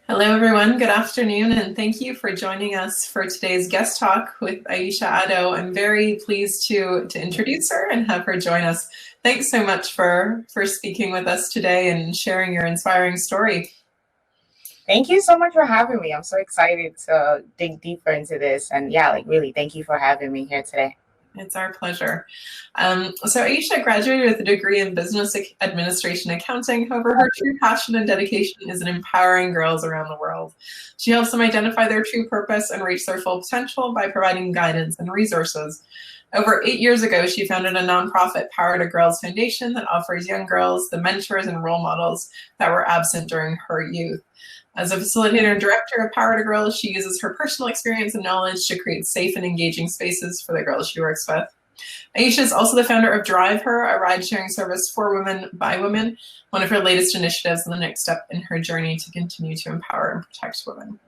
Hello, everyone. Good afternoon, and thank you for joining us for today's guest talk with Aisha Addo. I'm very pleased to introduce her and have her join us. Thanks so much for speaking with us today and sharing your inspiring story. Thank you so much for having me. I'm so excited to dig deeper into this. And yeah, really, thank you for having me here today. It's our pleasure. So Aisha graduated with a degree in business administration accounting. However, her true passion and dedication is in empowering girls around the world. She helps them identify their true purpose and reach their full potential by providing guidance and resources. Over 8 years ago, she founded a nonprofit, Power to Girls Foundation, that offers young girls the mentors and role models that were absent during her youth. As a facilitator and director of Power to Girls, she uses her personal experience and knowledge to create safe and engaging spaces for the girls she works with. Aisha is also the founder of DriveHer, a ride-sharing service for women by women, one of her latest initiatives and the next step in her journey to continue to empower and protect women.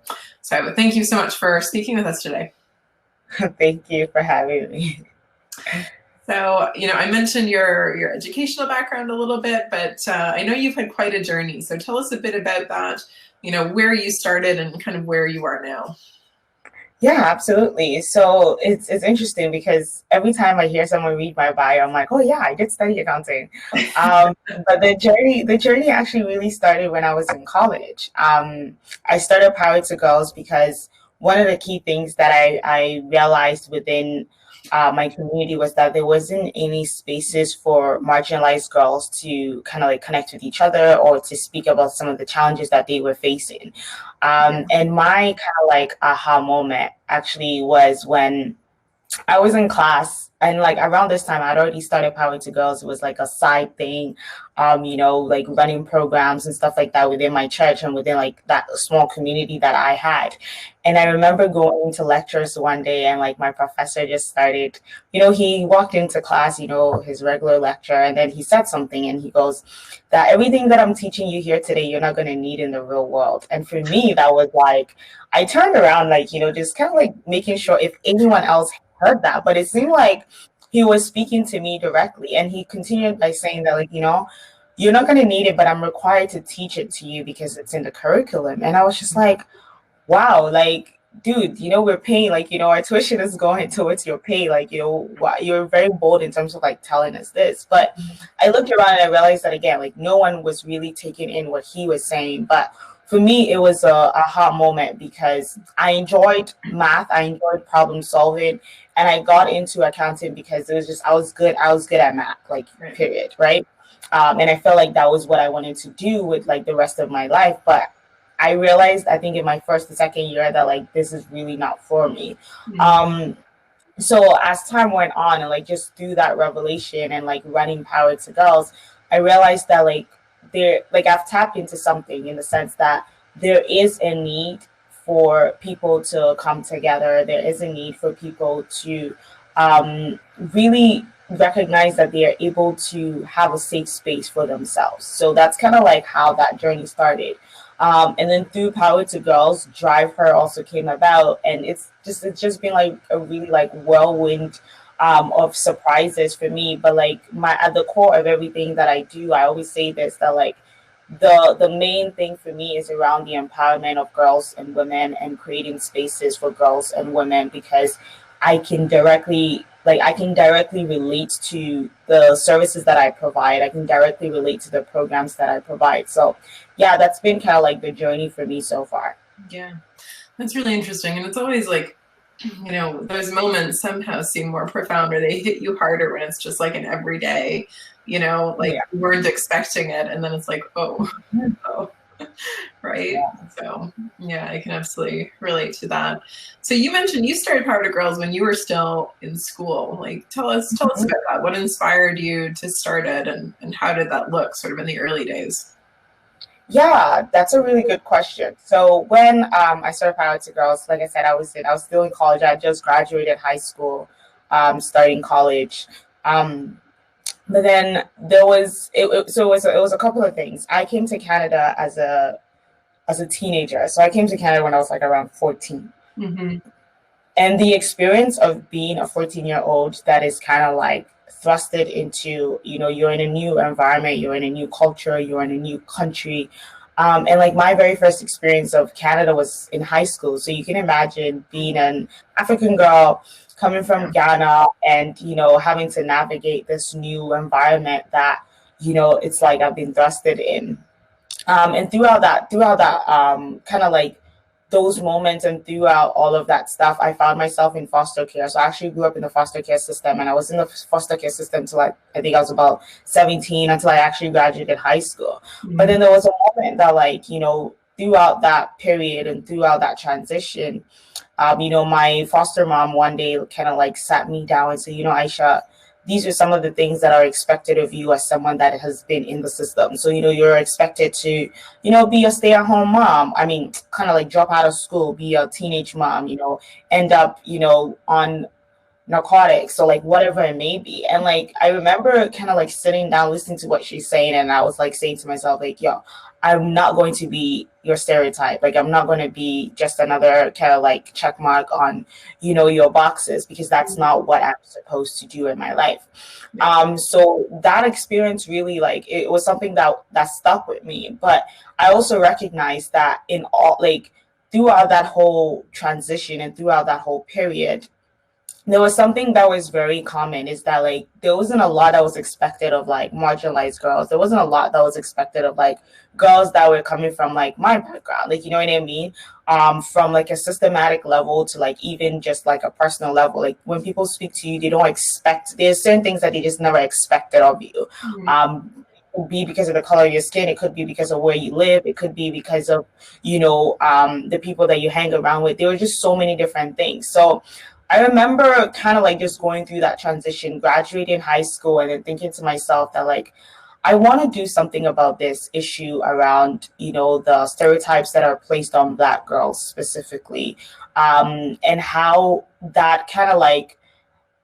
So thank you so much for speaking with us today. Thank you for having me. So, I mentioned your educational background a little bit, but I know you've had quite a journey. So tell us a bit about that, where you started and kind of where you are now. Yeah, absolutely. So it's interesting because every time I hear someone read my bio, I'm like, oh yeah, I did study accounting. But the journey actually really started when I was in college. I started Power to Girls because one of the key things that I realized within my community was that there wasn't any spaces for marginalized girls to kind of like connect with each other or to speak about some of the challenges that they were facing. And my kind of like aha moment actually was when I was in class, and like around this time I'd already started Power to Girls. It was like a side thing, like running programs and stuff like that within my church and within like that small community that I had. And I remember going into lectures one day and like my professor just started, he walked into class, his regular lecture, and then he said something and he goes, that everything that I'm teaching you here today, you're not going to need in the real world. And for me, that was like, I turned around, like, just kind of like making sure if anyone else heard that, but it seemed like he was speaking to me directly. And he continued by saying that, like, you're not going to need it, but I'm required to teach it to you because it's in the curriculum. And I was just like, wow, like, dude, we're paying, like, our tuition is going towards your pay. Like, you're very bold in terms of like telling us this. But I looked around and I realized that again, like no one was really taking in what he was saying. But for me, it was a aha moment because I enjoyed math, I enjoyed problem solving, and I got into accounting because it was just I was good at math, like period, right? And I felt like that was what I wanted to do with like the rest of my life. But I realized, I think in my first and second year, that like this is really not for me. So as time went on and like just through that revelation and like running Power to Girls, I realized that I've tapped into something in the sense that there is a need for people to come together. There is a need for people to really recognize that they are able to have a safe space for themselves. So that's kind of like how that journey started. And then through Power to Girls, DriveHer also came about, and it's just been like a really like whirlwind of surprises for me. But like at the core of everything that I do, I always say this, that like the main thing for me is around the empowerment of girls and women and creating spaces for girls and women, because I can directly relate to the services that I provide. I can directly relate to the programs that I provide. So yeah, that's been kind of like the journey for me so far. Yeah, that's really interesting. And it's always like, those moments somehow seem more profound, or they hit you harder when it's just like an everyday, you weren't expecting it. And then it's like, oh. Right. Yeah. So yeah, I can absolutely relate to that. So you mentioned you started Power to Girls when you were still in school. Like tell us about that. What inspired you to start it, and how did that look sort of in the early days? Yeah, that's a really good question. So when I started Power to Girls, like I said, I was still in college. I just graduated high school, starting college. But then there was it was a couple of things. I came to Canada as a teenager. So I came to Canada when I was like around 14. And the experience of being a 14-year-old that is kind of like thrusted into, you're in a new environment, you're in a new culture, you're in a new country. And like my very first experience of Canada was in high school. So you can imagine being an African girl coming from Ghana and, you know, having to navigate this new environment that, you know, it's like I've been thrusted in. And throughout that kind of like those moments and throughout all of that stuff, I found myself in foster care. So I actually grew up in the foster care system, and I was in the foster care system till I think I was about 17 until I actually graduated high school. But then there was a moment that, like, you know, throughout that period and throughout that transition, you know, my foster mom one day kind of like sat me down and said, you know, Aisha, these are some of the things that are expected of you as someone that has been in the system. So, you know, you're expected to, you know, be a stay-at-home mom. I mean, kind of like drop out of school, be a teenage mom, you know, end up, you know, on narcotics or like whatever it may be. And like I remember kind of like sitting down listening to what she's saying, and I was like saying to myself, like, yo, I'm not going to be your stereotype. Like, I'm not going to be just another kind of like check mark on, you know, your boxes, because that's not what I'm supposed to do in my life. So that experience really, like, it was something that stuck with me. But I also recognized that in all, like, throughout that whole transition and throughout that whole period, there was something that was very common, is that like there wasn't a lot that was expected of like marginalized girls. There wasn't a lot that was expected of like girls that were coming from like my background, like, you know what I mean, from like a systematic level to like even just like a personal level. Like when people speak to you, they don't expect, there's certain things that they just never expected of you. It could be because of the color of your skin, it could be because of where you live, it could be because of, you know, the people that you hang around with. There were just so many different things. So I remember kind of like just going through that transition, graduating high school, and then thinking to myself that like, I want to do something about this issue around, you know, the stereotypes that are placed on Black girls specifically, and how that kind of like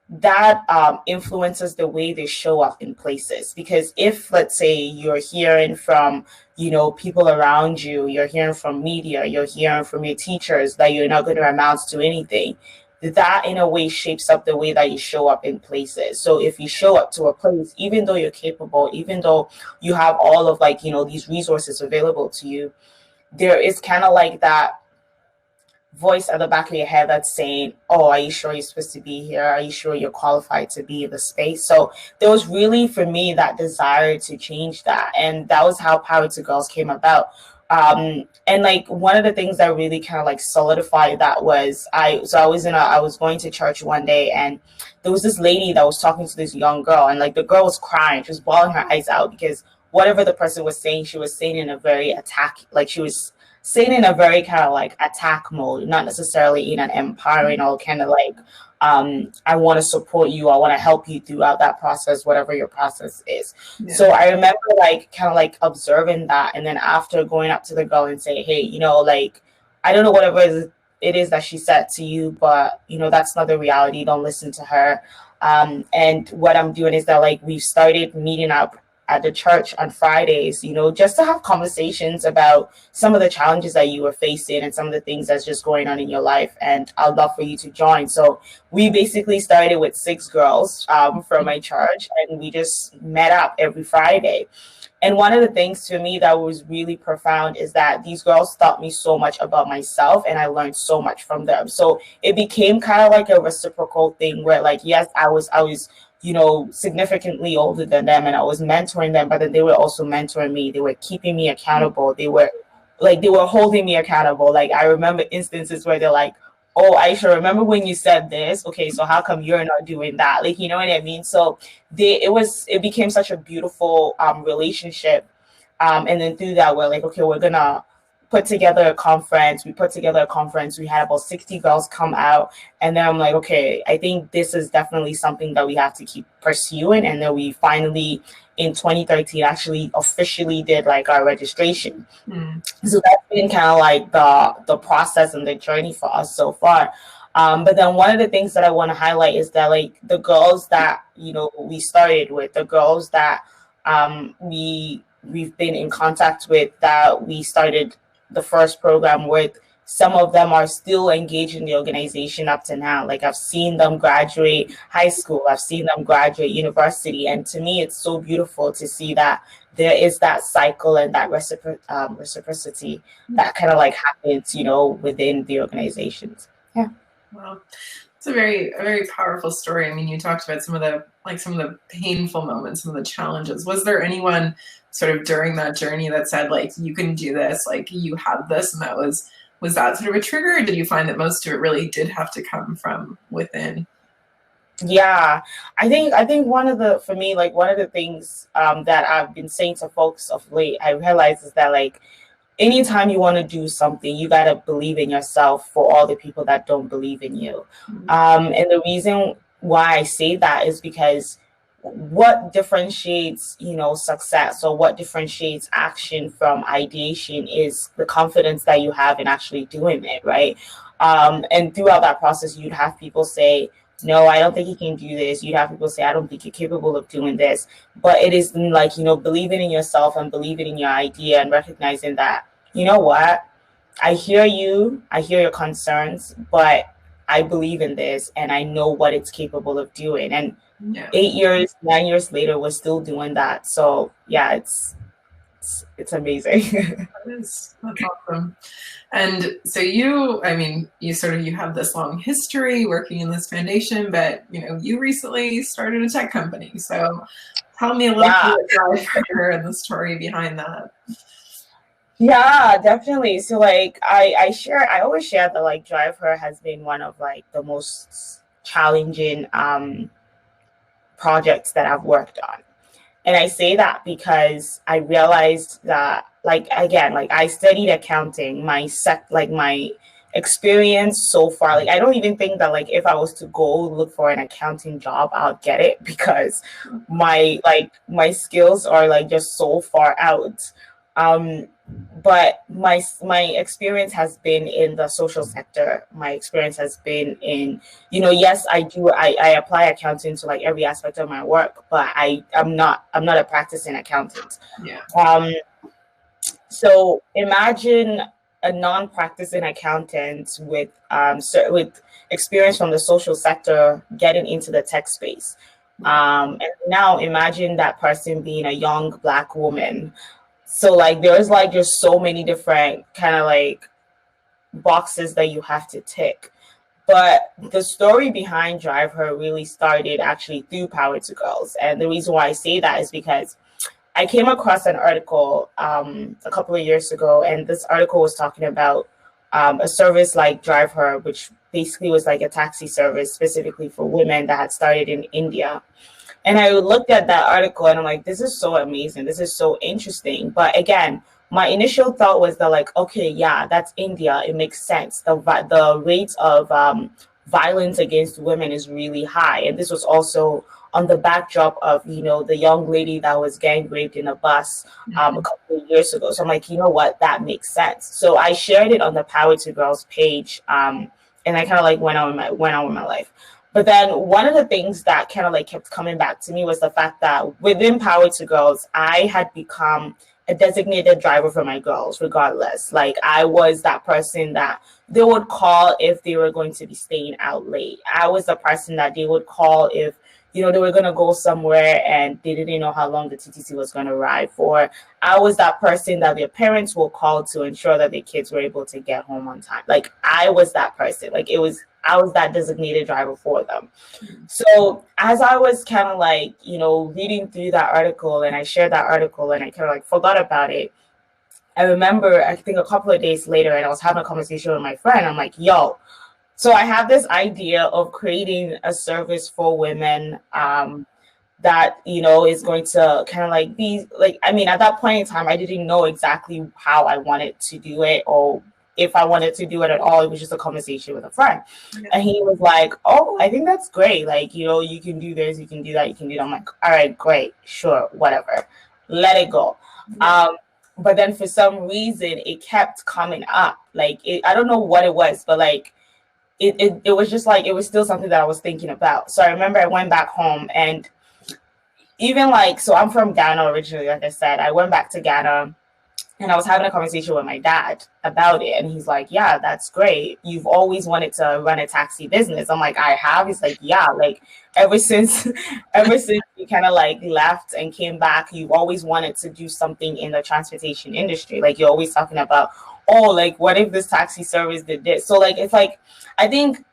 that influences the way they show up in places. Because if, let's say, you're hearing from, you know, people around you, you're hearing from media, you're hearing from your teachers that you're not going to amount to anything, that in a way shapes up the way that you show up in places. So if you show up to a place, even though you're capable, even though you have all of like, you know, these resources available to you, there is kind of like that voice at the back of your head that's saying, oh, are you sure you're supposed to be here? Are you sure you're qualified to be in the space? So there was really, for me, that desire to change that. And that was how Power to Girls came about. And like one of the things that really kind of like solidified that was I was going to church one day, and there was this lady that was talking to this young girl, and like the girl was crying, she was bawling her eyes out, because whatever the person was saying, she was saying in a very she was saying in a very kind of like attack mode, not necessarily in an empowering or kind of like, I want to support you, I want to help you throughout that process, whatever your process is. Yeah. So I remember like kind of like observing that, and then after going up to the girl and say, hey, you know, like, I don't know whatever it is that she said to you, but you know, that's not the reality, don't listen to her. And what I'm doing is that like we've started meeting up at the church on Fridays, you know, just to have conversations about some of the challenges that you were facing and some of the things that's just going on in your life. And I'd love for you to join. So we basically started with 6 girls from my church, and we just met up every Friday. And one of the things for me that was really profound is that these girls taught me so much about myself, and I learned so much from them. So it became kind of like a reciprocal thing where like, yes, I was, you know, significantly older than them, and I was mentoring them, but then they were also mentoring me. They were keeping me accountable. They were holding me accountable. Like I remember instances where they're like, oh, Aisha, remember when you said this? Okay, so how come you're not doing that? Like, you know what I mean? So it became such a beautiful relationship. And then through that, we're like, okay, we're gonna put together a conference. We put together a conference. We had about 60 girls come out. And then I'm like, okay, I think this is definitely something that we have to keep pursuing. And then we finally, in 2013, actually officially did like our registration. So that's been kind of like the process and the journey for us so far. But then one of the things that I want to highlight is that like the girls that, you know, we started with, the girls that we've been in contact with, that we started the first program with, some of them are still engaged in the organization up to now. Like I've seen them graduate high school, I've seen them graduate university, and to me, it's so beautiful to see that there is that cycle and that reciprocity that kind of like happens, you know, within the organizations. Yeah. Wow. It's a very powerful story. I mean, you talked about some of the painful moments, some of the challenges. Was there anyone sort of during that journey that said, like, you can do this, like you have this, and was that sort of a trigger, or did you find that most of it really did have to come from within? Yeah, I think one of the, for me, like one of the things that I've been saying to folks of late, I realize is that like anytime you want to do something, you got to believe in yourself for all the people that don't believe in you. And the reason why I say that is because what differentiates, you know, success, or what differentiates action from ideation, is the confidence that you have in actually doing it, right? And throughout that process, you'd have people say, no, I don't think you can do this. You'd have people say, I don't think you're capable of doing this. But it is like, you know, believing in yourself and believing in your idea and recognizing that, you know what, I hear you, I hear your concerns, but I believe in this and I know what it's capable of doing. And 8 years, 9 years later, we're still doing that. So yeah, it's amazing. That's awesome. And so you have this long history working in this foundation, but you know, you recently started a tech company. So tell me a little bit about DriveHer and the story behind that. Yeah, definitely. So like I always share that like DriveHer has been one of like the most challenging projects that I've worked on. And I say that because I realized that, like, again, like I studied accounting, my experience so far, like I don't even think that like if I was to go look for an accounting job, I'll get it, because my skills are like just so far out. But my experience has been in the social sector. My experience has been in, you know, yes, I apply accounting to like every aspect of my work, but I'm not a practicing accountant. Yeah. So imagine a non-practicing accountant with experience from the social sector getting into the tech space. And now imagine that person being a young Black woman. So like there's like just so many different kind of like boxes that you have to tick. But the story behind DriveHer really started actually through Power to Girls. And the reason why I say that is because I came across an article a couple of years ago, and this article was talking about a service like DriveHer, which basically was like a taxi service specifically for women that had started in India. And I looked at that article and I'm like, this is so amazing. This is so interesting. But again, my initial thought was that like, okay, yeah, that's India. It makes sense. The rate of violence against women is really high. And this was also on the backdrop of, you know, the young lady that was gang raped in a bus a couple of years ago. So I'm like, you know what, that makes sense. So I shared it on the Power to Girls page, and I kind of like went on with my life. But then one of the things that kind of like kept coming back to me was the fact that within Power to Girls, I had become a designated driver for my girls, regardless. Like I was that person that they would call if they were going to be staying out late. I was the person that they would call if, you know, they were going to go somewhere and they didn't know how long the TTC was going to ride for. I was that person that their parents will call to ensure that their kids were able to get home on time. Like I was that person. Like I was that designated driver for them. So as I was kind of like, you know, reading through that article, and I shared that article and I kind of like forgot about it. I remember, I think a couple of days later, and I was having a conversation with my friend. I'm like, yo, so I have this idea of creating a service for women that, you know, is going to kind of like be like, I mean, at that point in time, I didn't know exactly how I wanted to do it or if I wanted to do it at all. It was just a conversation with a friend. And he was like, oh, I think that's great. Like, you know, you can do this, you can do that, you can do that. I'm like, all right, great, sure, whatever. Let it go. But then for some reason, it kept coming up. Like, I don't know what it was, but like, it was just like, it was still something that I was thinking about. So I remember I went back home, and even like, so I'm from Ghana originally, like I said, I went back to Ghana And I was having a conversation with my dad about it. And he's like, yeah, that's great. You've always wanted to run a taxi business. I'm like, I have. He's like, yeah, like ever since ever since you kind of like left and came back, you've always wanted to do something in the transportation industry. Like you're always talking about, oh, like what if this taxi service did this? So like it's like I think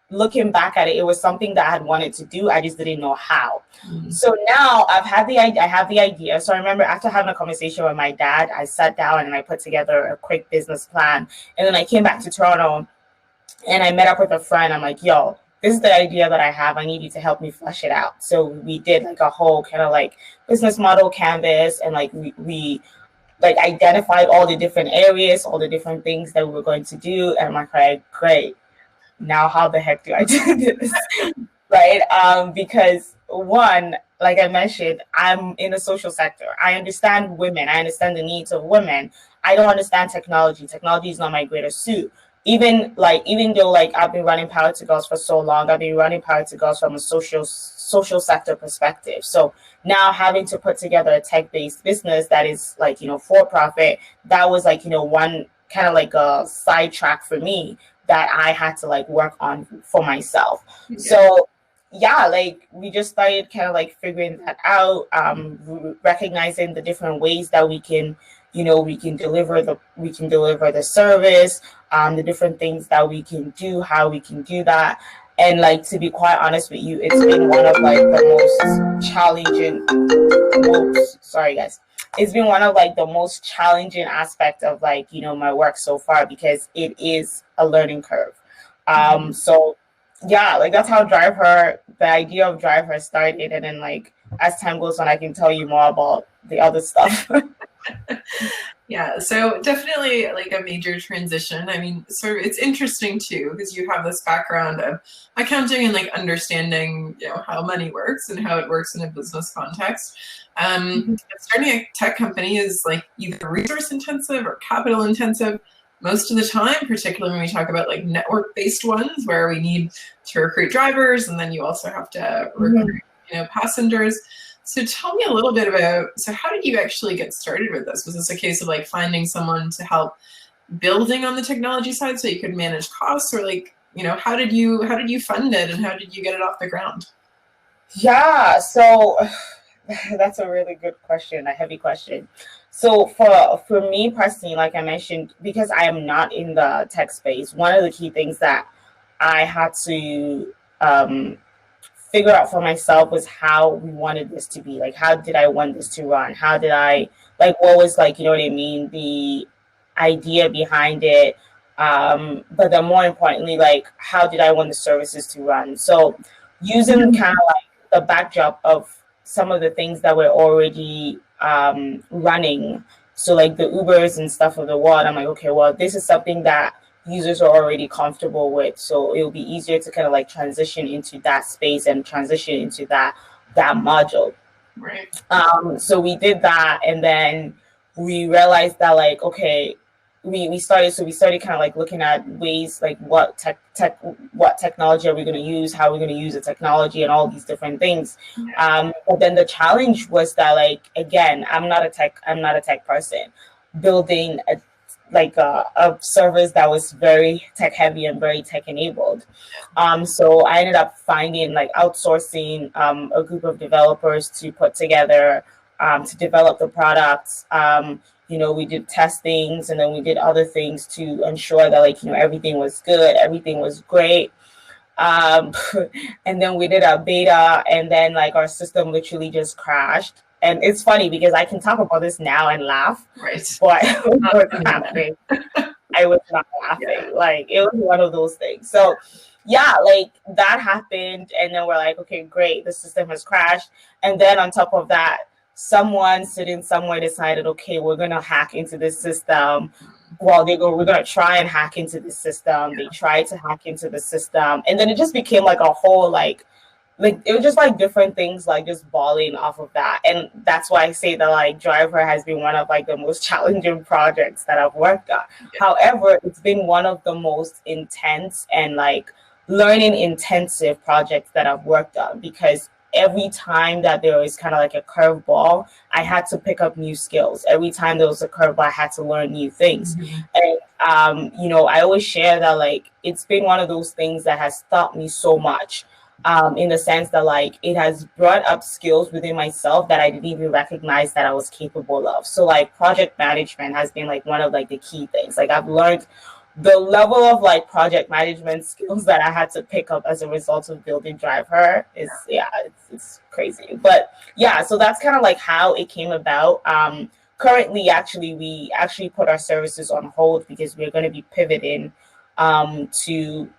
looking back at it, it was something that I had wanted to do. I just didn't know how. Mm-hmm. So now I've had the idea. I have the idea. So I remember after having a conversation with my dad, I sat down and I put together a quick business plan. And then I came back to Toronto and I met up with a friend. I'm like, yo, this is the idea that I have. I need you to help me flesh it out. So we did like a whole kind of like business model canvas, and like we like identified all the different areas, all the different things that we were going to do. And I'm like, all right, great. Now how the heck do I do this? Right? Because one, like I mentioned, I'm in the social sector. I understand women. I understand the needs of women. I don't understand technology. Technology is not my greatest suit. Even though like I've been running Power to Girls for so long, I've been running Power to Girls from a social sector perspective. So now having to put together a tech-based business that is like, for profit, that was like, one kind of like a sidetrack for me that I had to like work on for myself. Yeah. So yeah, like we just started kind of like figuring that out, recognizing the different ways that we can deliver the service, the different things that we can do, how we can do that. And like, to be quite honest with you, it's been one of like the most challenging, sorry guys. It's been one of like the most challenging aspect of like, my work so far, because it is a learning curve. So yeah, like that's how DriveHer, the idea of DriveHer started. And then like, as time goes on, I can tell you more about the other stuff. Yeah, so definitely like a major transition. I mean, sort of, it's interesting too, because you have this background of accounting and like understanding, how money works and how it works in a business context. Starting a tech company is like either resource intensive or capital intensive most of the time, particularly when we talk about like network-based ones where we need to recruit drivers, and then you also have to recruit, passengers. So tell me a little bit about, so how did you actually get started with this? Was this a case of like finding someone to help building on the technology side so you could manage costs, or like, how did you fund it and how did you get it off the ground? Yeah, so that's a really good question, a heavy question. So for me personally, like I mentioned, because I am not in the tech space, one of the key things that I had to figure out for myself was how we wanted this to be. Like, how did I want this to run? How did I, like, what was like, what I mean? The idea behind it. But then more importantly, like, how did I want the services to run? So using kind of like the backdrop of some of the things that were already running. So like the Ubers and stuff of the world, I'm like, okay, well, this is something that users are already comfortable with, so it'll be easier to kind of like transition into that space and transition into that module. Right. So we did that, and then we realized that like, okay, we started kind of like looking at ways like what technology are we going to use, how we're going to use the technology, and all these different things. But then the challenge was that, like, again, I'm not a tech person. Building a service that was very tech heavy and very tech enabled. So I ended up finding like outsourcing a group of developers to put together to develop the products. We did testings, and then we did other things to ensure that like, everything was good, everything was great. And then we did a beta, and then like our system literally just crashed. And it's funny because I can talk about this now and laugh, right? But I was laughing. I was not laughing. Yeah. Like, it was one of those things. So yeah, like that happened, and then we're like, okay, great, the system has crashed. And then on top of that, someone sitting somewhere decided, okay, we're gonna hack into this system. Well, we're gonna try and hack into the system. They tried to hack into the system, and then it just became like a whole like it was just like different things like just balling off of that. And that's why I say that like DriveHer has been one of like the most challenging projects that I've worked on. However, it's been one of the most intense and like learning intensive projects that I've worked on, because every time that there was kind of like a curveball, I had to pick up new skills. Every time there was a curveball, I had to learn new things. And I always share that like it's been one of those things that has taught me so much. In the sense that like it has brought up skills within myself that I didn't even recognize that I was capable of. So like project management has been like one of like the key things. Like I've learned the level of like project management skills that I had to pick up as a result of building DriveHer is it's crazy. But yeah, so that's kind of like how it came about. Currently, actually, we actually put our services on hold because we're going to be pivoting to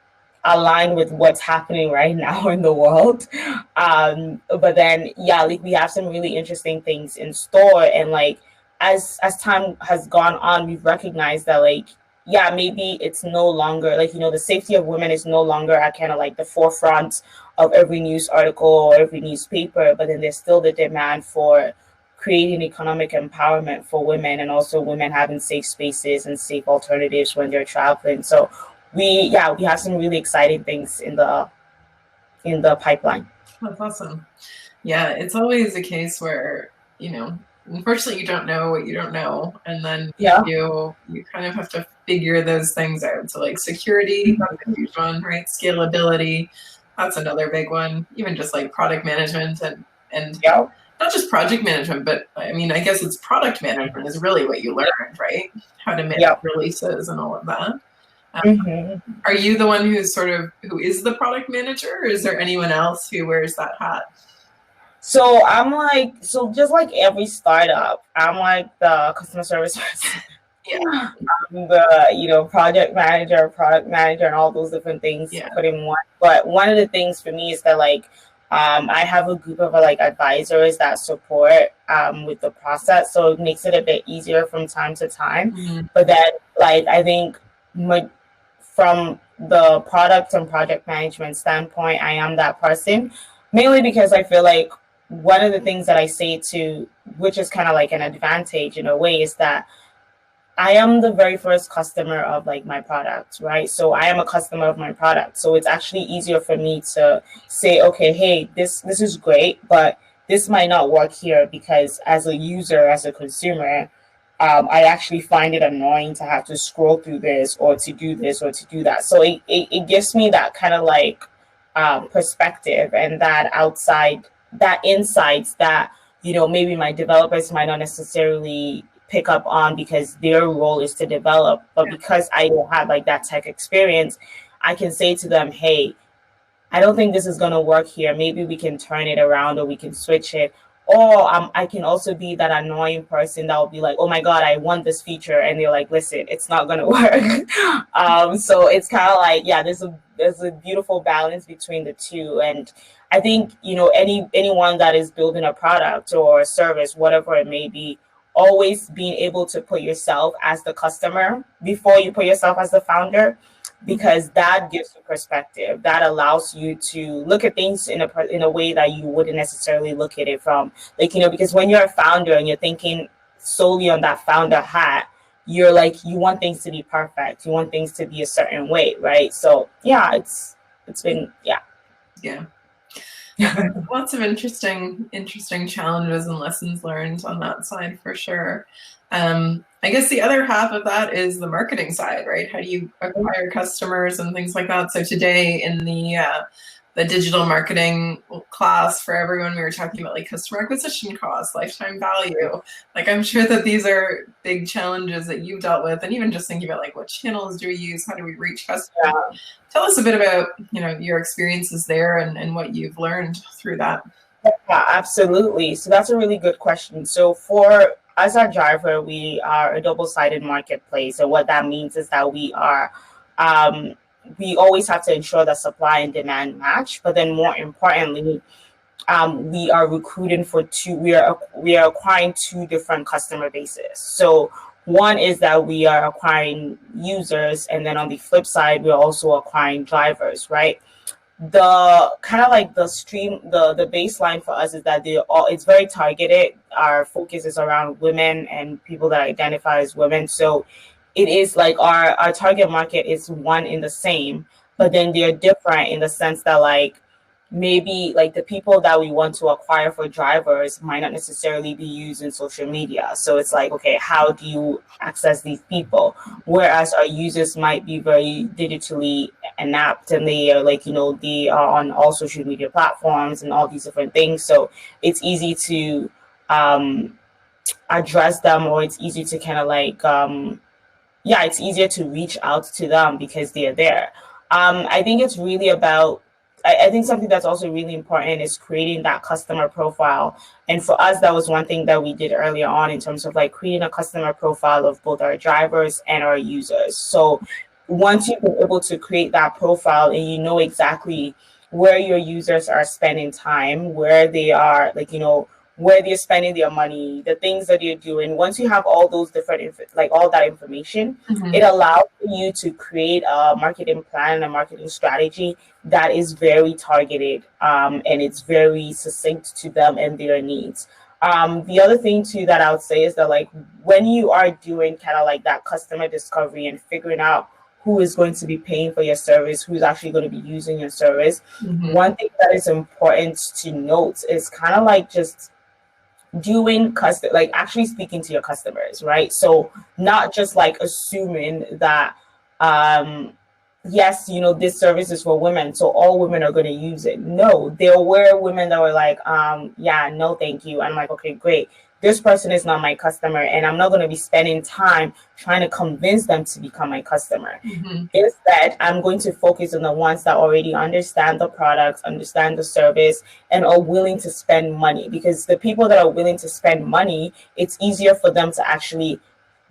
align with what's happening right now in the world. But then, yeah, like we have some really interesting things in store. And like as time has gone on, we've recognized that like, yeah, maybe it's no longer like, the safety of women is no longer at kind of like the forefront of every news article or every newspaper, but then there's still the demand for creating economic empowerment for women and also women having safe spaces and safe alternatives when they're traveling. So we have some really exciting things in the pipeline. That's awesome. Yeah, it's always a case where, unfortunately you don't know what you don't know. And then you kind of have to figure those things out. So like security, that's a huge one, right? Scalability, that's another big one. Even just like product management and not just project management, but I mean, I guess it's product management is really what you learned, right? How to manage releases and all of that. Are you the one who is the product manager, or is there anyone else who wears that hat? So I'm like, just like every startup, I'm like the customer service person. I'm the, project manager, product manager, and all those different things put in one. But one of the things for me is that like, I have a group of like advisors that support with the process. So it makes it a bit easier from time to time. But then like, I think from the product and project management standpoint, I am that person, mainly because I feel like one of the things that I say to, which is kind of like an advantage in a way, is that I am the very first customer of like my product, right? So I am a customer of my product. So it's actually easier for me to say, okay, hey, this is great, but this might not work here because as a user, as a consumer, I actually find it annoying to have to scroll through this or to do this or to do that. So it gives me that kind of like perspective and that insights that, maybe my developers might not necessarily pick up on because their role is to develop. But because I don't have like that tech experience, I can say to them, hey, I don't think this is going to work here. Maybe we can turn it around or we can switch it. Or I can also be that annoying person that will be like, oh my God, I want this feature. And they're like, listen, it's not going to work. So it's kind of like, there's a beautiful balance between the two. And I think, anyone that is building a product or a service, whatever it may be, always being able to put yourself as the customer before you put yourself as the founder, because that gives you perspective. That allows you to look at things in a way that you wouldn't necessarily look at it from, like, because when you're a founder and you're thinking solely on that founder hat, you're like, you want things to be perfect. You want things to be a certain way, right? So yeah, it's been. Lots of interesting challenges and lessons learned on that side for sure. I guess the other half of that is the marketing side, right? How do you acquire customers and things like that? So today in the digital marketing class for everyone, we were talking about like customer acquisition costs, lifetime value. Like I'm sure that these are big challenges that you've dealt with, and even just thinking about like what channels do we use, how do we reach customers? Tell us a bit about your experiences there and what you've learned through that. Yeah, absolutely. So that's a really good question. So as our DriveHer, we are a double-sided marketplace. And what that means is that we always have to ensure that supply and demand match. But then more importantly, we are recruiting we are acquiring two different customer bases. So one is that we are acquiring users, and then on the flip side, we're also acquiring drivers, right? The kind of like the baseline for us is that it's very targeted. Our focus is around women and people that identify as women. So it is like our target market is one in the same, but then they're different in the sense that like maybe like the people that we want to acquire for drivers might not necessarily be using social media. So it's like, okay, how do you access these people? Whereas our users might be very digitally inept, and they are like, they are on all social media platforms and all these different things. So it's easy to um, address them, or it's easy to kind of like, yeah, it's easier to reach out to them because they're there. I think it's really about, I think something that's also really important is creating that customer profile. And for us, that was one thing that we did earlier on in terms of like creating a customer profile of both our drivers and our users. So once you've been able to create that profile and you know exactly where your users are spending time, where they are, like, where they're spending their money, the things that you're doing. Once you have all those different, like all that information, it allows you to create a marketing plan, a marketing strategy that is very targeted, and it's very succinct to them and their needs. The other thing too that I would say is that like when you are doing kind of like that customer discovery and figuring out who is going to be paying for your service, who's actually going to be using your service, one thing that is important to note is kind of like just doing custom, like actually speaking to your customers, right? So not just like assuming that yes, this service is for women, so all women are going to use it. No, there were women that were like, yeah, no thank you. And I'm like, okay, great, this person is not my customer, and I'm not going to be spending time trying to convince them to become my customer. Instead, I'm going to focus on the ones that already understand the product, understand the service, and are willing to spend money. Because the people that are willing to spend money, it's easier for them to actually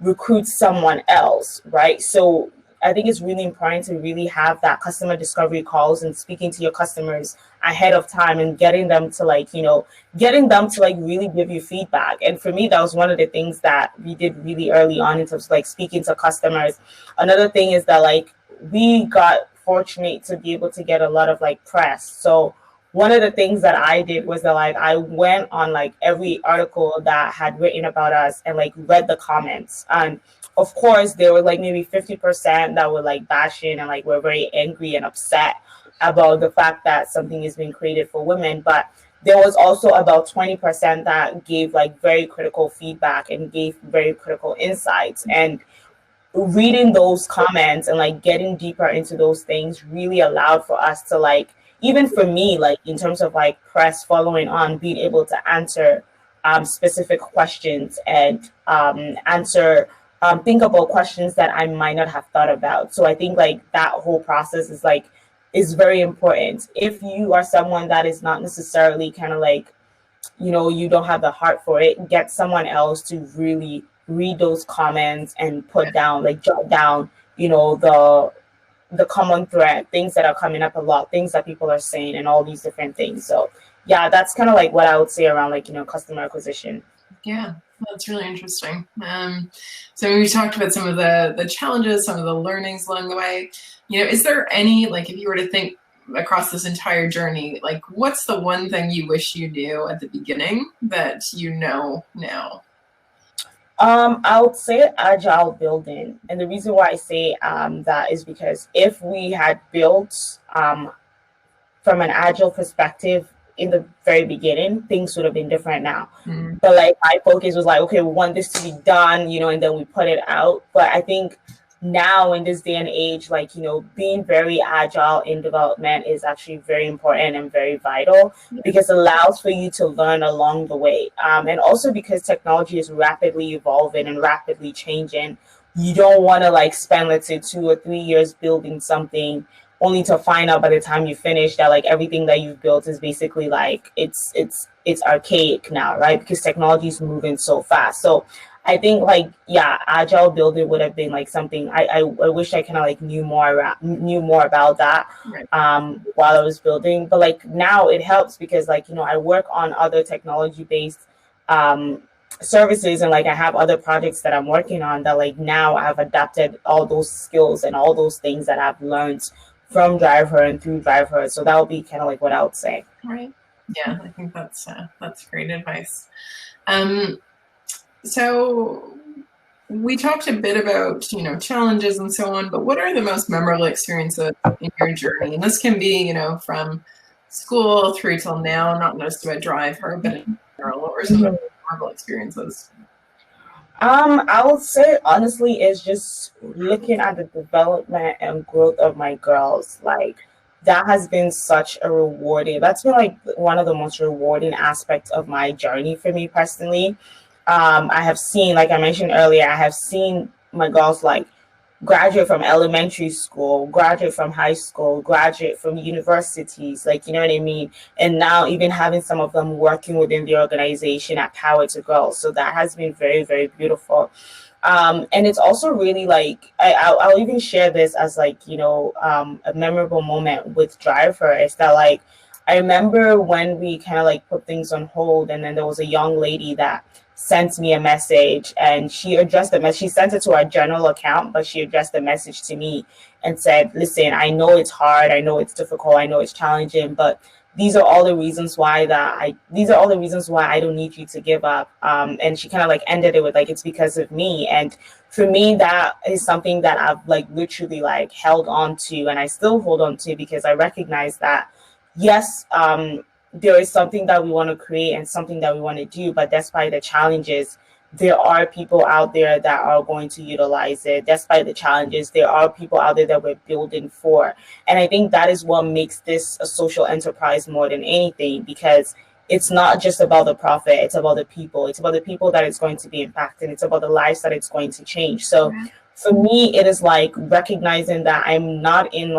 recruit someone else, right? So I think it's really important to really have that customer discovery calls and speaking to your customers ahead of time and getting them to like, really give you feedback. And for me, that was one of the things that we did really early on in terms of like speaking to customers. Another thing is that like we got fortunate to be able to get a lot of like press. So one of the things that I did was that like I went on like every article that had written about us and like read the comments. And of course, there were like maybe 50% that were like bashing and like were very angry and upset about the fact that something is being created for women. But there was also about 20% that gave like very critical feedback and gave very critical insights. And reading those comments and like getting deeper into those things really allowed for us to like, even for me, like in terms of like press following on, being able to answer specific questions and answer think about questions that I might not have thought about. So I think like that whole process is very important. If you are someone that is not necessarily kind of like, you don't have the heart for it, get someone else to really read those comments and put down, like jot down, the common thread, things that are coming up a lot, things that people are saying, and all these different things. So yeah, that's kind of like what I would say around like, customer acquisition. Yeah, that's really interesting. So we talked about some of the challenges, some of the learnings along the way. Is there any, like, if you were to think across this entire journey, like, what's the one thing you wish you knew at the beginning that you know now? I would say agile building. And the reason why I say that is because if we had built from an agile perspective in the very beginning, things would have been different now. But like my focus was like, okay, we want this to be done, and then we put it out. But I think now in this day and age, like, being very agile in development is actually very important and very vital because it allows for you to learn along the way. And also because technology is rapidly evolving and rapidly changing, you don't want to like spend, let's say, 2 or 3 years building something only to find out by the time you finish that like everything that you've built is basically like it's archaic now, right? Because technology is moving so fast. So I think like, yeah, agile building would have been like something I wish I kind of like knew more about that while I was building. But like now it helps because like, I work on other technology based services, and like I have other projects that I'm working on that like now I've adapted all those skills and all those things that I've learned from DriveHer and through DriveHer. So that would be kind of like what I would say. Right. Yeah, I think that's great advice. So we talked a bit about, challenges and so on, but what are the most memorable experiences in your journey? And this can be, from school through till now, not just about DriveHer, but in general, what were some of the memorable experiences? I would say honestly, it's just looking at the development and growth of my girls. Like that has been such a rewarding. That's been like one of the most rewarding aspects of my journey for me personally. I have seen, like I mentioned earlier, I have seen my girls like graduate from elementary school, graduate from high school, graduate from universities, like, you know what I mean? And now even having some of them working within the organization at Power to Girls. So that has been very, very beautiful. And it's also really like, I'll even share this as like, a memorable moment with DriveHer is that like, I remember when we kind of like put things on hold and then there was a young lady that sent me a message and she addressed the message. She sent it to our general account, but she addressed the message to me and said, listen, I know it's hard. I know it's difficult. I know it's challenging, but these are all the reasons why I don't need you to give up. And she kind of like ended it with like, it's because of me. And for me, that is something that I've like literally like held on to and I still hold on to because I recognize that, yes, there is something that we want to create and something that we want to do, but despite the challenges, there are people out there that are going to utilize it. Despite the challenges, there are people out there that we're building for. And I think that is what makes this a social enterprise more than anything, because it's not just about the profit, it's about the people. It's about the people that it's going to be impacting. It's about the lives that it's going to change. So for me, it is like recognizing that I'm not in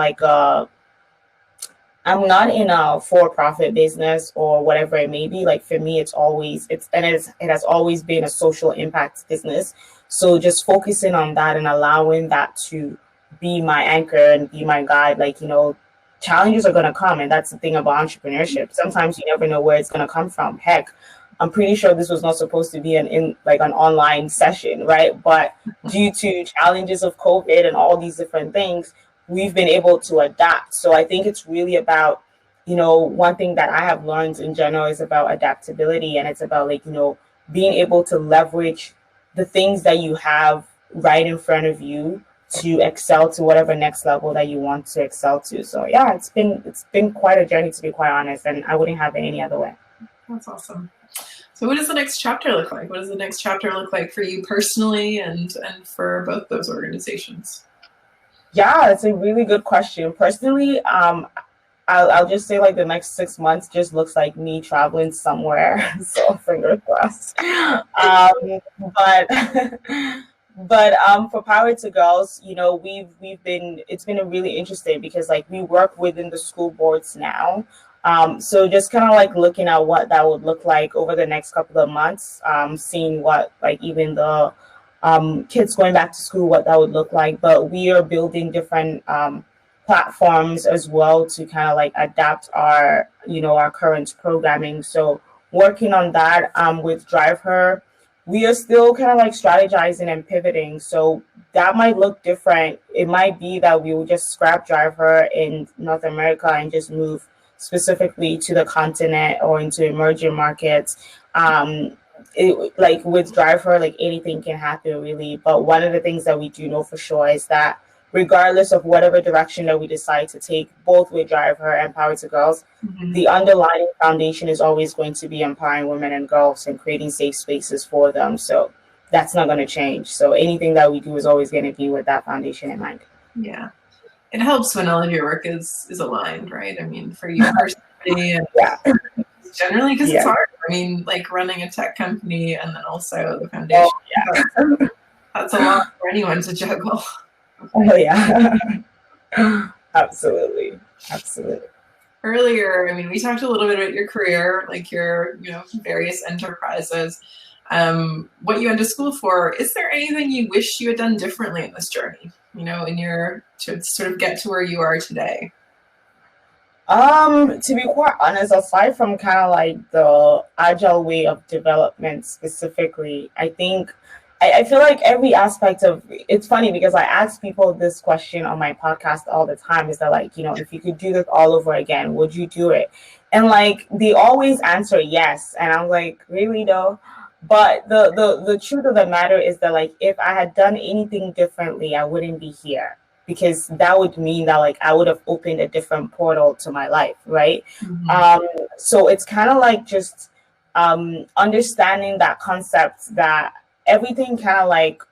a for-profit business or whatever it may be. Like for me, it has always been a social impact business. So just focusing on that and allowing that to be my anchor and be my guide. Like, challenges are gonna come, and that's the thing about entrepreneurship. Sometimes you never know where it's gonna come from. Heck, I'm pretty sure this was not supposed to be an online session, right? But due to challenges of COVID and all these different things, we've been able to adapt. So I think it's really about, one thing that I have learned in general is about adaptability. And it's about like, being able to leverage the things that you have right in front of you to excel to whatever next level that you want to excel to. So yeah, it's been quite a journey, to be quite honest, and I wouldn't have it any other way. That's awesome. So what does the next chapter look like? What does the next chapter look like for you personally and for both those organizations? Yeah, it's a really good question. Personally, I'll just say like the next 6 months just looks like me traveling somewhere. So fingers crossed. But for Power to Girls, it's been a really interesting because like we work within the school boards now. So just kind of like looking at what that would look like over the next couple of months, seeing what like even the kids going back to school, what that would look like. But we are building different platforms as well to kind of like adapt our current programming. So working on that with DriveHer, we are still kind of like strategizing and pivoting. So that might look different. It might be that we will just scrap DriveHer in North America and just move specifically to the continent or into emerging markets. Like with DriveHer, like anything can happen really. But one of the things that we do know for sure is that regardless of whatever direction that we decide to take, both with DriveHer and Power to Girls, the underlying foundation is always going to be empowering women and girls and creating safe spaces for them. So that's not going to change. So anything that we do is always going to be with that foundation in mind. Yeah. It helps when all of your work is aligned, right? I mean, for you personally and generally, because it's hard. I mean, like running a tech company and then also the foundation. That's a lot for anyone to juggle. Oh yeah. Absolutely. Earlier, I mean, we talked a little bit about your career, like your, various enterprises, what you went to school for. Is there anything you wish you had done differently in this journey, to sort of get to where you are today? To be quite honest, aside from kind of like the agile way of development specifically, I think I feel like every aspect of it's funny because I ask people this question on my podcast all the time. Is that like, if you could do this all over again, would you do it? And like they always answer yes. And I'm like, really though? But the truth of the matter is that like if I had done anything differently, I wouldn't be here. because that would mean that like I would have opened a different portal to my life, right? So it's kind of like just understanding that concept that everything kind of like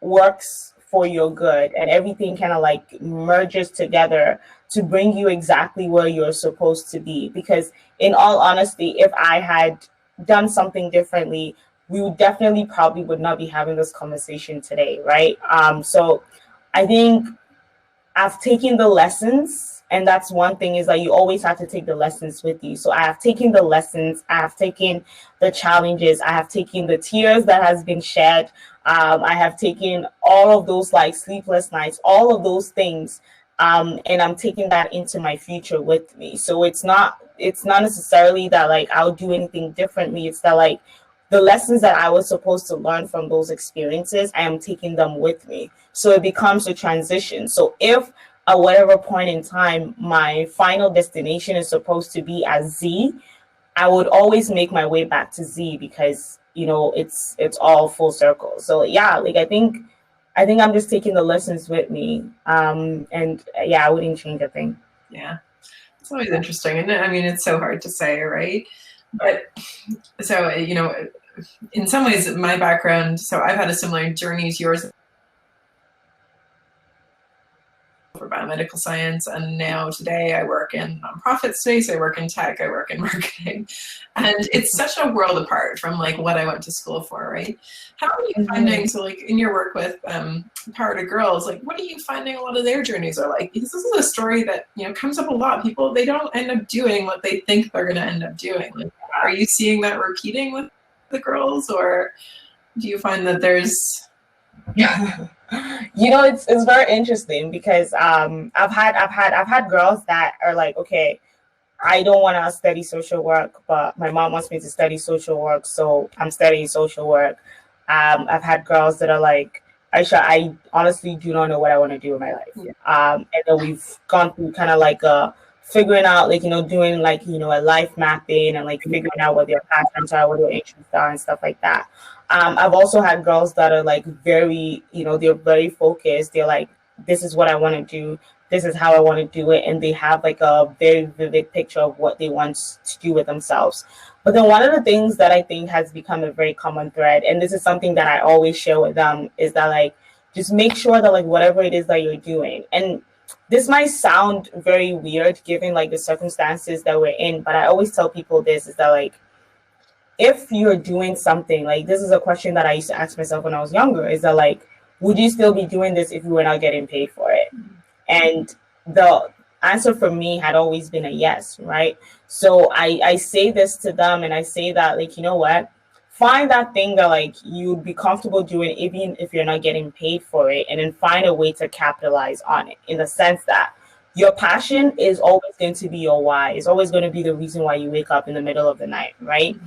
works for your good, and everything kind of like merges together to bring you exactly where you're supposed to be. Because in all honesty, if I had done something differently, we would definitely probably would not be having this conversation today, right? So I think I've taken the lessons, and that's one thing, is that you always have to take the lessons with you. So I have taken the lessons, I have taken the challenges, I have taken the tears that has been shed, I have taken all of those like sleepless nights, all of those things, and I'm taking that into my future with me. So it's not necessarily that like I'll do anything differently. It's that like the lessons that I was supposed to learn from those experiences, I am taking them with me. So it becomes a transition. So if at whatever point in time my final destination is supposed to be at Z, I would always make my way back to Z, because it's all full circle. So yeah, like I think I'm just taking the lessons with me. And yeah, I wouldn't change a thing. Yeah, it's always interesting, and I mean, it's so hard to say, right? But so in some ways, my background. So I've had a similar journey to yours for biomedical science, and now today I work in nonprofit space, I work in tech, I work in marketing, and it's such a world apart from like what I went to school for, right? How are you finding, so like in your work with Power to Girls, like what are you finding a lot of their journeys are like? Because this is a story that comes up a lot. People, they don't end up doing what they think they're going to end up doing. Like, are you seeing that repeating with the girls, or do you find that there's It's very interesting, because I've had girls that are like, okay, I don't want to study social work, but my mom wants me to study social work, so I'm studying social work. I've had girls that are like, Aisha, I honestly do not know what I want to do in my life. And then we've gone through kind of like figuring out, like, doing like, a life mapping, and like figuring out what their passions are, what their interests are, and stuff like that. I've also had girls that are like very, they're very focused. They're like, this is what I want to do. This is how I want to do it. And they have like a very vivid picture of what they want to do with themselves. But then one of the things that I think has become a very common thread, and this is something that I always share with them, is that like, just make sure that like whatever it is that you're doing, and this might sound very weird given like the circumstances that we're in, but I always tell people this, is that like, if you're doing something, like, this is a question that I used to ask myself when I was younger, is that like, would you still be doing this if you were not getting paid for it? And the answer for me had always been a yes, right? So I say this to them, and I say that like, you know what, find that thing that like you'd be comfortable doing even if you're not getting paid for it, and then find a way to capitalize on it, in the sense that your passion is always going to be your why. It's always going to be the reason why you wake up in the middle of the night, right?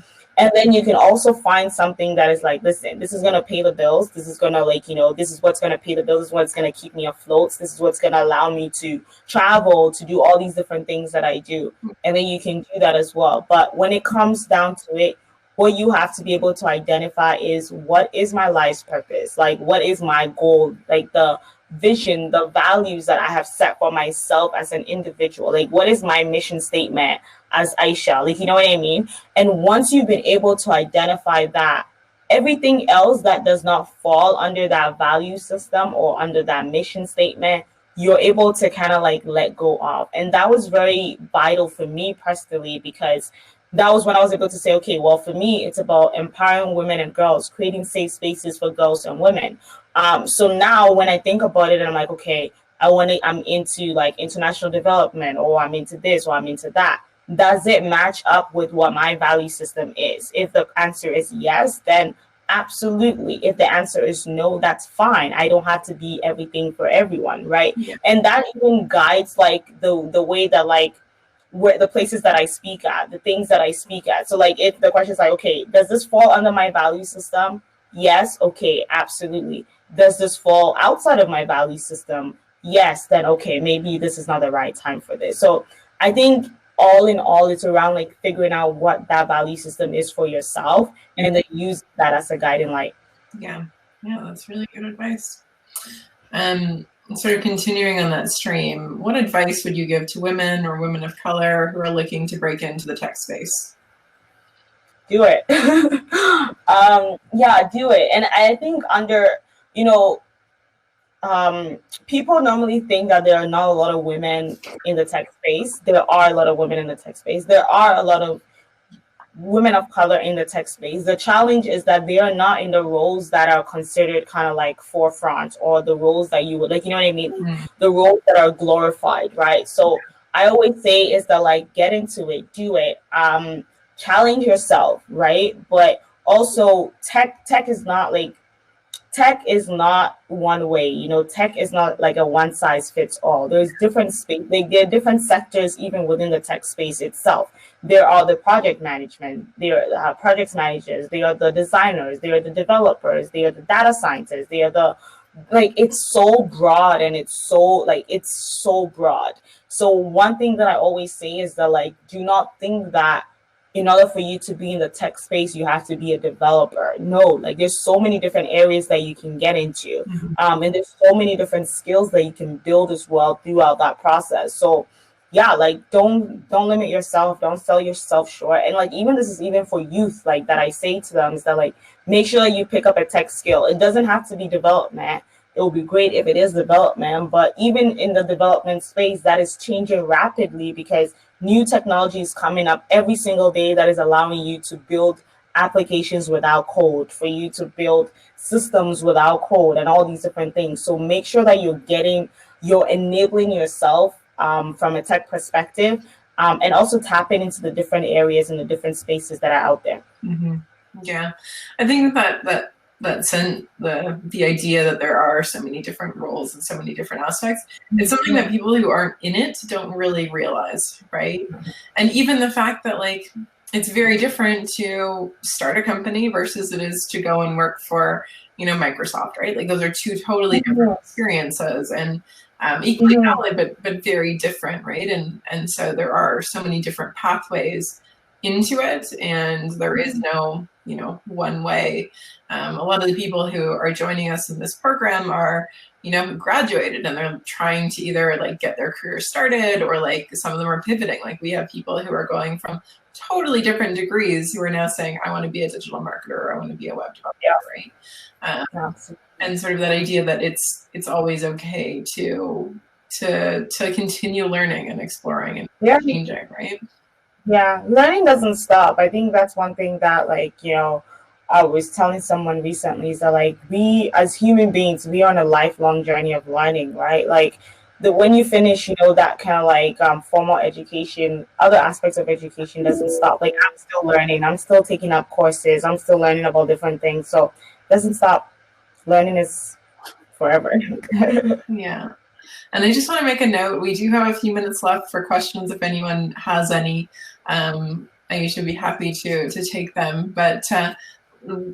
And then you can also find something that is like, listen, this is going to pay the bills. This is going to like, this is what's going to pay the bills. This is what's going to keep me afloat. This is what's going to allow me to travel, to do all these different things that I do. And then you can do that as well. But when it comes down to it, what you have to be able to identify is, what is my life's purpose? Like, what is my goal? Like the vision, the values that I have set for myself as an individual. Like, what is my mission statement as Aisha? Like, you know what I mean? And once you've been able to identify that, everything else that does not fall under that value system or under that mission statement, you're able to kind of like let go of. And that was very vital for me personally, because that was when I was able to say, okay, well, for me, it's about empowering women and girls, creating safe spaces for girls and women. So now when I think about it, and I'm like, okay, I'm into like international development, or I'm into this, or I'm into that. Does it match up with what my value system is? If the answer is yes, then absolutely. If the answer is no, that's fine. I don't have to be everything for everyone, right? Yeah. And that even guides like the way that like, where the places that I speak at, the things that I speak at. So like, if the question is like, okay, does this fall under my value system? Yes. Okay, absolutely. Does this fall outside of my value system? Yes. Then okay, maybe this is not the right time for this. So I think all in all, it's around like figuring out what that value system is for yourself, and then use that as a guiding light. Yeah, that's really good advice. Sort of continuing on that stream, what advice would you give to women or women of color who are looking to break into the tech space? Do it. Yeah, do it. And I think you know, people normally think that there are not a lot of women in the tech space. There are a lot of women in the tech space. There are a lot of women of color in the tech space. The challenge is that they are not in the roles that are considered kind of like forefront, or the roles that you would like, you know what I mean? The roles that are glorified, right? So I always say is that, like, get into it, do it, challenge yourself, right? But also tech is not like, tech is not one way, you know. Tech is not like a one size fits all. There's different space, like there are different sectors even within the tech space itself. There are the project management, there are project managers, there are the designers, there are the developers, there are the data scientists, there are the, like, it's so broad, and it's so broad. So one thing that I always say is that, like, do not think that in order for you to be in the tech space, you have to be a developer. No, like, there's so many different areas that you can get into. And there's so many different skills that you can build as well throughout that process. So yeah, like, don't limit yourself, don't sell yourself short. And like, even this is even for youth, like, that I say to them is that, like, make sure that you pick up a tech skill. It doesn't have to be development. It will be great if it is development, but even in the development space, that is changing rapidly, because new technology is coming up every single day that is allowing you to build applications without code, for you to build systems without code, and all these different things. So make sure that you're enabling yourself from a tech perspective, and also tapping into the different areas and the different spaces that are out there. Yeah, I think that the idea that there are so many different roles and so many different aspects, it's something that people who aren't in it don't really realize, right? And even the fact that, like, it's very different to start a company versus it is to go and work for, you know, Microsoft, right? Like, those are two totally different experiences, and equally valid, but very different, right? And so there are so many different pathways into it, and there is no, you know, one way. A lot of the people who are joining us in this program are, you know, who graduated, and they're trying to either, like, get their career started, or, like, some of them are pivoting. Like, we have people who are going from totally different degrees who are now saying, I want to be a digital marketer, or I want to be a web developer, right? And sort of that idea that it's always okay to continue learning and exploring and changing, right? Yeah, learning doesn't stop. I think that's one thing that, like, you know, I was telling someone recently is that, like, we as human beings, we are on a lifelong journey of learning, right? Like, when you finish, you know, that kind of like formal education, other aspects of education doesn't stop. Like, I'm still learning, I'm still taking up courses, I'm still learning about different things. So it doesn't stop. Learning is forever. Yeah. And I just want to make a note, we do have a few minutes left for questions if anyone has any. I should be happy to take them. But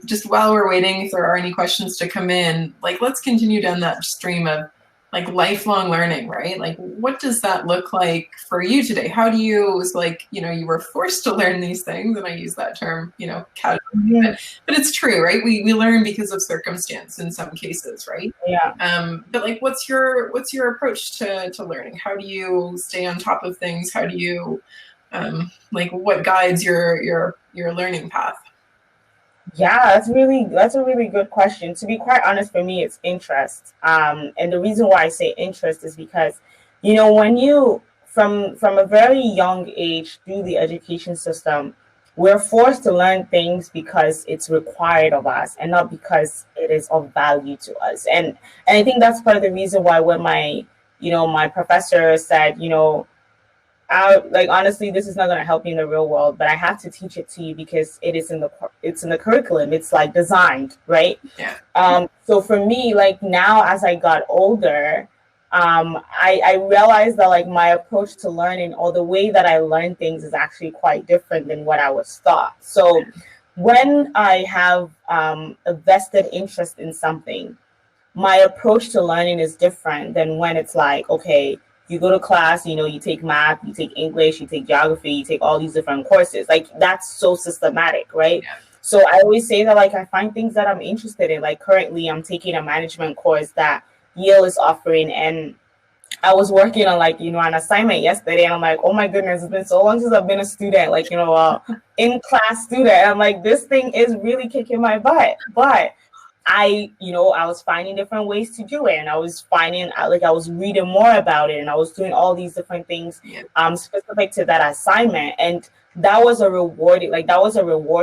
just while we're waiting, if there are any questions to come in, like, let's continue down that stream of, like, lifelong learning, right? Like, what does that look like for you today? How do you, like, you know, you were forced to learn these things, and I use that term, you know, casually, but it's true, right? We learn because of circumstance in some cases, right? Yeah. But, like, what's your approach to learning? How do you stay on top of things? How do you, like, what guides your learning path? Yeah, that's a really good question. To be quite honest, for me, it's interest. And the reason why I say interest is because, you know, when you from a very young age through the education system, we're forced to learn things because it's required of us, and not because it is of value to us. And I think that's part of the reason why, when my professor said, you know, like, honestly, this is not going to help you in the real world, but I have to teach it to you because it's in the curriculum. It's, like, designed, right? Yeah. So for me, like, now as I got older, I realized that, like, my approach to learning, or the way that I learn things, is actually quite different than what I was taught. So when I have a vested interest in something, my approach to learning is different than when it's like, okay, you go to class, you know, you take math, you take English, you take geography, you take all these different courses. Like, that's so systematic, right? Yeah. So I always say that, like, I find things that I'm interested in. Like, currently I'm taking a management course that Yale is offering. And I was working on like, an assignment yesterday, and I'm like, oh my goodness, it's been so long since I've been a student, like, in class student. I'm like, this thing is really kicking my butt. But I was finding different ways to do it, and I was finding, like, I was reading more about it, and I was doing all these different things specific to that assignment. And that was a reward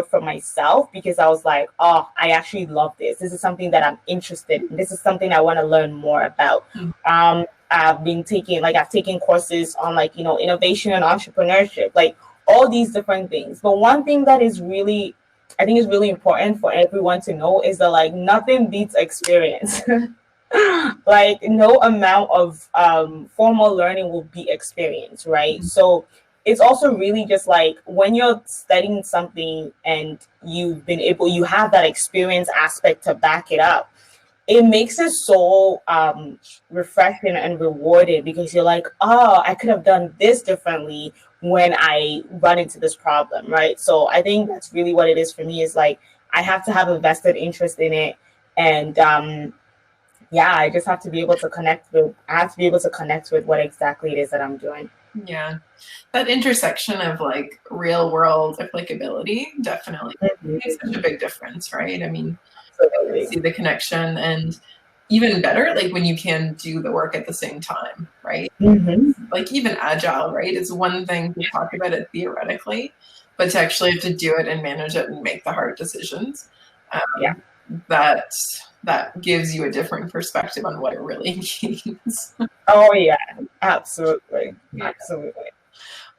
for myself, because I was like, oh, I actually love this. This is something that I'm interested in. This is something I want to learn more about. I've taken courses on, like, innovation and entrepreneurship, like all these different things. But one thing that I think is really important for everyone to know is that, like, nothing beats experience. Like, no amount of formal learning will beat experience, right? So it's also really just like when you're studying something and you have that experience aspect to back it up, it makes it so refreshing and rewarding, because you're like, oh, I could have done this differently when I run into this problem, right? So I think that's really what it is for me, is like, I have to have a vested interest in it. And I just have to be able to connect with what exactly it is that I'm doing. Yeah, that intersection of like real world applicability definitely makes such a big difference, right? I mean, Absolutely. see the connection, and even better, like when you can do the work at the same time, right? Like even agile, right? It's one thing to talk about it theoretically, but to actually have to do it and manage it and make the hard decisions. That gives you a different perspective on what it really means. Oh yeah, absolutely. Absolutely.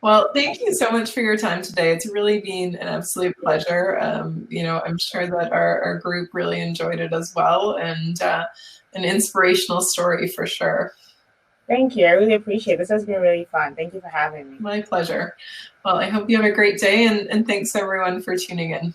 Well, thank you so much for your time today. It's really been an absolute pleasure. I'm sure that our group really enjoyed it as well, and an inspirational story for sure. Thank you. I really appreciate it. This has been really fun. Thank you for having me. My pleasure. Well, I hope you have a great day, and thanks everyone for tuning in.